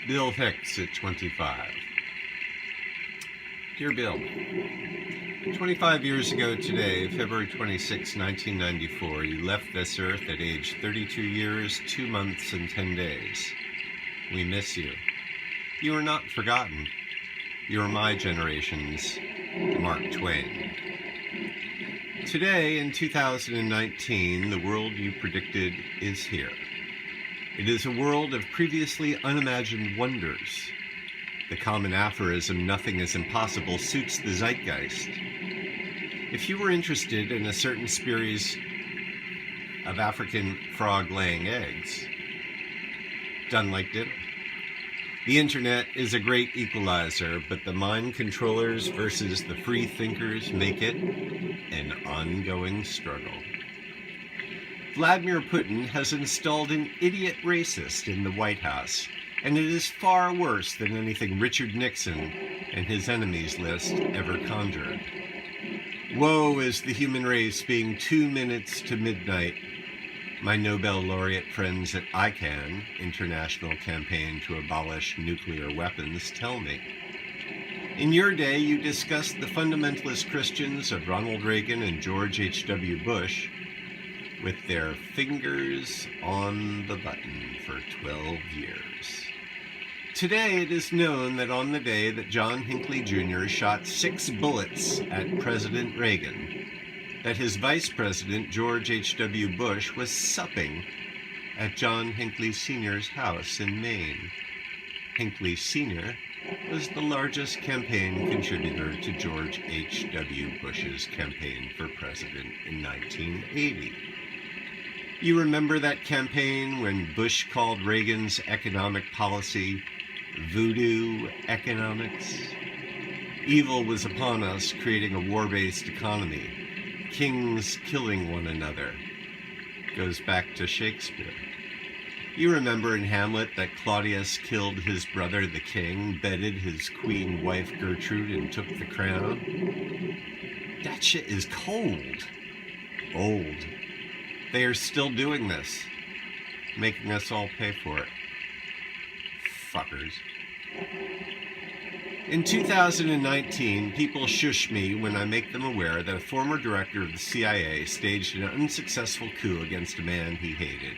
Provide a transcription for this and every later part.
Bill Hicks at 25. Dear Bill, 25 years ago today, February 26, 1994, you left this earth at age 32 years, 2 months, and 10 days. We miss you. You are not forgotten. You are my generation's Mark Twain. Today, in 2019, the world you predicted is here. It is a world of previously unimagined wonders. The common aphorism, nothing is impossible, suits the zeitgeist. If you were interested in a certain species of African frog laying eggs, done like dinner. The internet is a great equalizer, but the mind controllers versus the free thinkers make it an ongoing struggle. Vladimir Putin has installed an idiot racist in the White House, and it is far worse than anything Richard Nixon and his enemies list ever conjured. Woe is the human race being 2 minutes to midnight. My Nobel laureate friends at ICANN, International Campaign to Abolish Nuclear Weapons, tell me. In your day, you discussed the fundamentalist Christians of Ronald Reagan and George H.W. Bush with their fingers on the button for 12 years. Today, it is known that on the day that John Hinckley Jr. shot 6 bullets at President Reagan, that his vice president, George H.W. Bush, was supping at John Hinckley Sr.'s house in Maine. Hinckley Sr. was the largest campaign contributor to George H.W. Bush's campaign for president in 1980. You remember that campaign when Bush called Reagan's economic policy voodoo economics? Evil was upon us, creating a war-based economy. Kings killing one another. Goes back to Shakespeare. You remember in Hamlet that Claudius killed his brother the king, bedded his queen wife Gertrude, and took the crown? That shit is cold. Old. They are still doing this, making us all pay for it. Fuckers. In 2019, people shush me when I make them aware that a former director of the CIA staged an unsuccessful coup against a man he hated.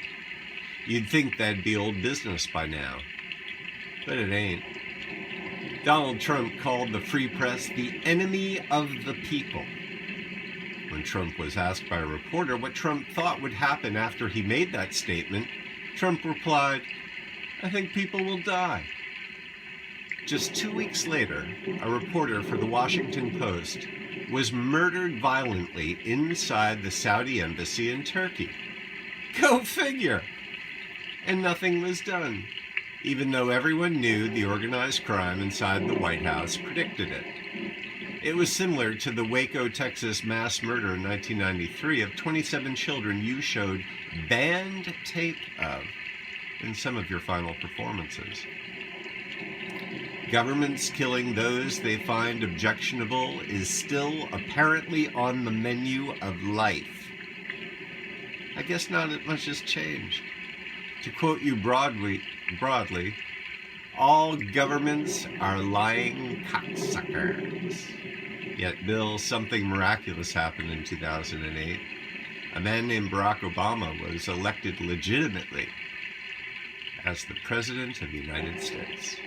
You'd think that'd be old business by now, but it ain't. Donald Trump called the free press the enemy of the people. When Trump was asked by a reporter what Trump thought would happen after he made that statement, Trump replied, "I think people will die." Just 2 weeks later, a reporter for the Washington Post was murdered violently inside the Saudi embassy in Turkey. Go figure! And nothing was done, even though everyone knew the organized crime inside the White House predicted it. It was similar to the Waco, Texas mass murder in 1993 of 27 children you showed banned tape of in some of your final performances. Governments killing those they find objectionable is still apparently on the menu of life. I guess not much has changed. To quote you broadly, all governments are lying cocksuckers. Yet, Bill, something miraculous happened in 2008. A man named Barack Obama was elected legitimately as the President of the United States.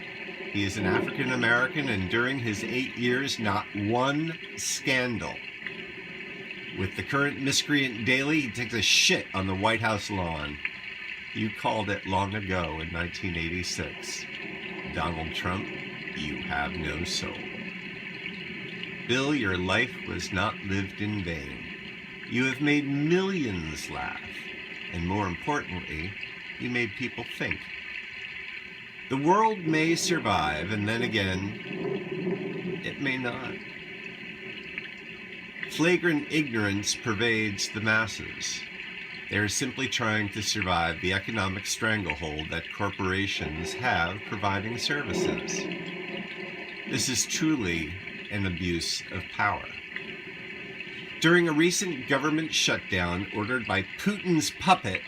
He is an African American, and during his 8 years, not one scandal. With the current miscreant daily, he takes a shit on the White House lawn. You called it long ago in 1986. Donald Trump, you have no soul. Bill, your life was not lived in vain. You have made millions laugh, and more importantly, you made people think. The world may survive, and then again, it may not. Flagrant ignorance pervades the masses. They are simply trying to survive the economic stranglehold that corporations have providing services. This is truly an abuse of power. During a recent government shutdown ordered by Putin's puppet,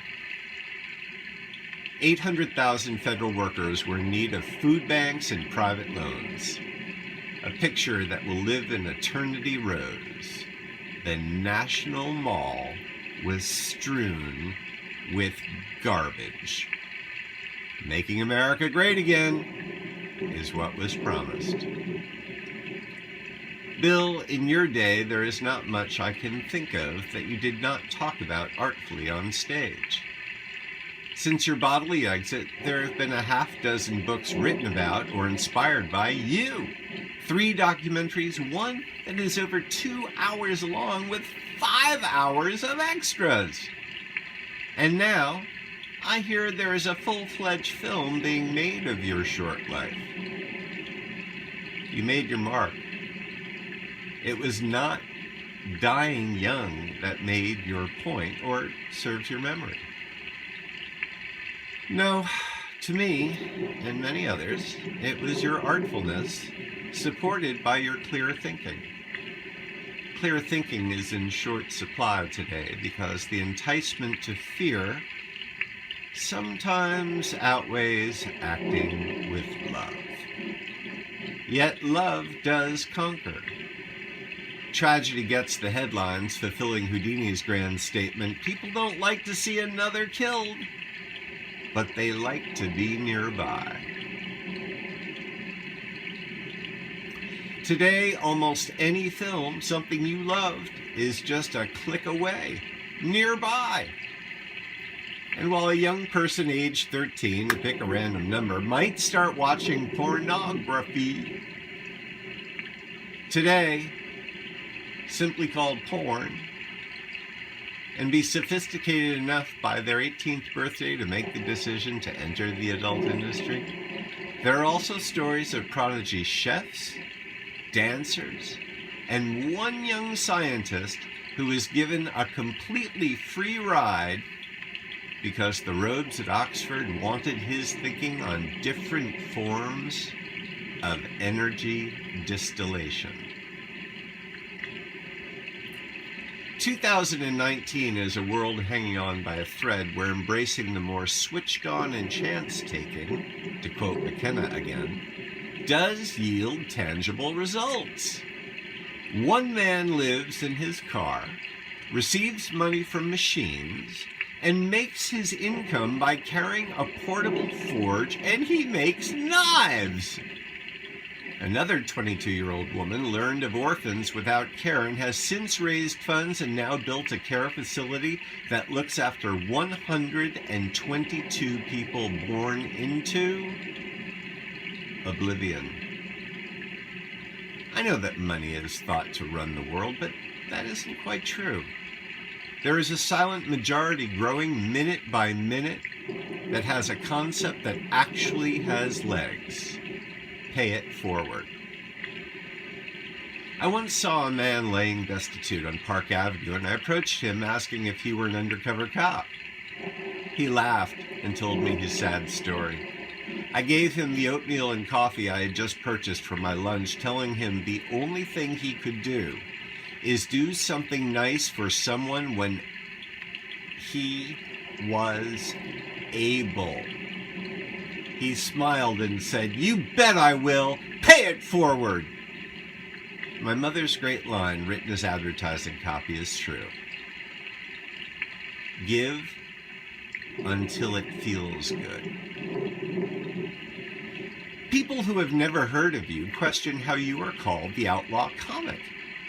800,000 federal workers were in need of food banks and private loans. A picture that will live in eternity rose. The National Mall was strewn with garbage. Making America great again is what was promised. Bill, in your day, there is not much I can think of that you did not talk about artfully on stage. Since your bodily exit, there have been a half dozen books written about or inspired by you. 3 documentaries, one that is over 2 hours long with 5 hours of extras. And now, I hear there is a full-fledged film being made of your short life. You made your mark. It was not dying young that made your point or serves your memory. No, to me, and many others, it was your artfulness supported by your clear thinking. Clear thinking is in short supply today because the enticement to fear sometimes outweighs acting with love. Yet love does conquer. Tragedy gets the headlines, fulfilling Houdini's grand statement, people don't like to see another killed, but they like to be nearby. Today, almost any film, something you loved, is just a click away, nearby. And while a young person aged 13, to pick a random number, might start watching pornography, today, simply called porn, and be sophisticated enough by their 18th birthday to make the decision to enter the adult industry. There are also stories of prodigy chefs, dancers, and one young scientist who was given a completely free ride because the robes at Oxford wanted his thinking on different forms of energy distillation. 2019 is a world hanging on by a thread where embracing the more switched-on and chance-taking, to quote McKenna again, does yield tangible results. One man lives in his car, receives money from machines, and makes his income by carrying a portable forge, and he makes knives. Another 22-year-old woman learned of orphans without care and has since raised funds and now built a care facility that looks after 122 people born into oblivion. I know that money is thought to run the world, but that isn't quite true. There is a silent majority growing minute by minute that has a concept that actually has legs. Pay it forward. I once saw a man laying destitute on Park Avenue, and I approached him asking if he were an undercover cop. He laughed and told me his sad story. I gave him the oatmeal and coffee I had just purchased for my lunch, telling him the only thing he could do is do something nice for someone when he was able. He smiled and said, "You bet I will. Pay it forward." My mother's great line, written as advertising copy, is true. Give until it feels good. People who have never heard of you question how you are called the outlaw comic.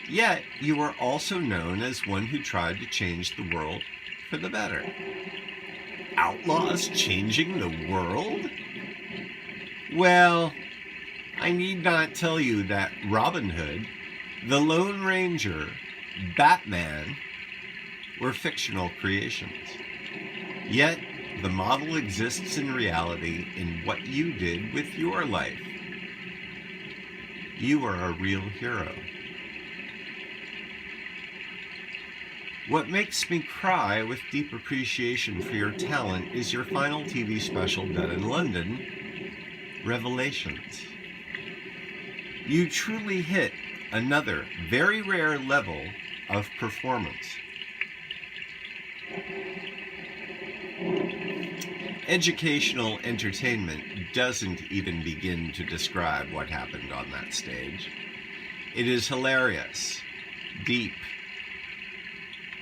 Yet, you are also known as one who tried to change the world for the better. Outlaws changing the world? Well, I need not tell you that Robin Hood, the Lone Ranger, Batman were fictional creations. Yet, the model exists in reality in what you did with your life. You are a real hero. What makes me cry with deep appreciation for your talent is your final TV special done in London, Revelations. You truly hit another very rare level of performance. Educational entertainment doesn't even begin to describe what happened on that stage. It is hilarious, deep,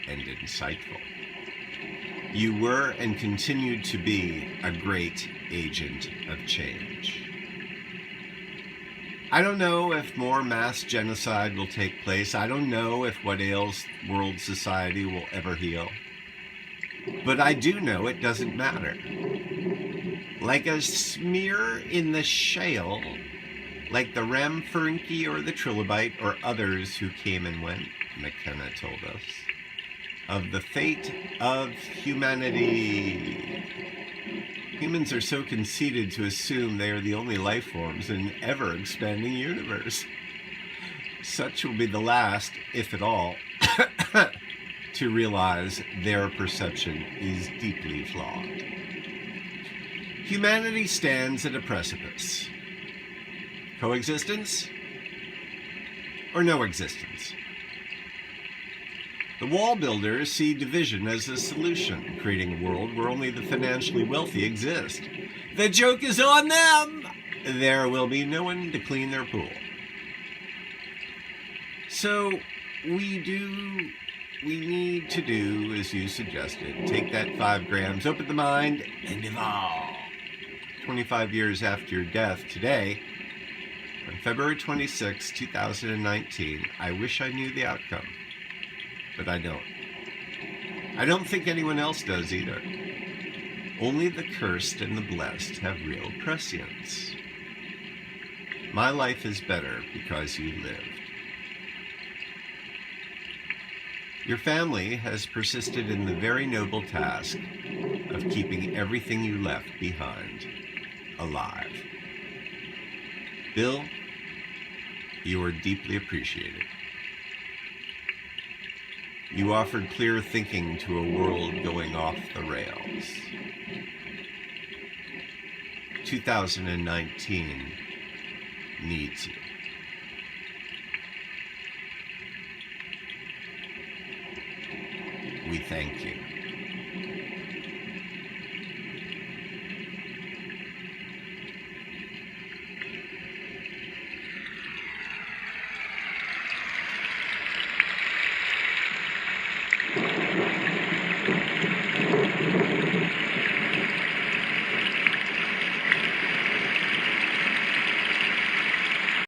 and insightful. You were and continue to be a great agent of change. I don't know if more mass genocide will take place. I don't know if what ails world society will ever heal. But I do know it doesn't matter. Like a smear in the shale, like the Rampherinky or the Trilobite or others who came and went, McKenna told us, of the fate of humanity. Humans are so conceited to assume they are the only life forms in an ever-expanding universe. Such will be the last, if at all, to realize their perception is deeply flawed. Humanity stands at a precipice. Coexistence or no existence? The wall builders see division as a solution, creating a world where only the financially wealthy exist. The joke is on them! There will be no one to clean their pool. So we need to do, as you suggested, take that 5 grams, open the mind, and evolve. 25 years after your death today, on February 26, 2019, I wish I knew the outcome. But I don't. I don't think anyone else does either. Only the cursed and the blessed have real prescience. My life is better because you lived. Your family has persisted in the very noble task of keeping everything you left behind alive. Bill, you are deeply appreciated. You offered clear thinking to a world going off the rails. 2019 needs you. We thank you.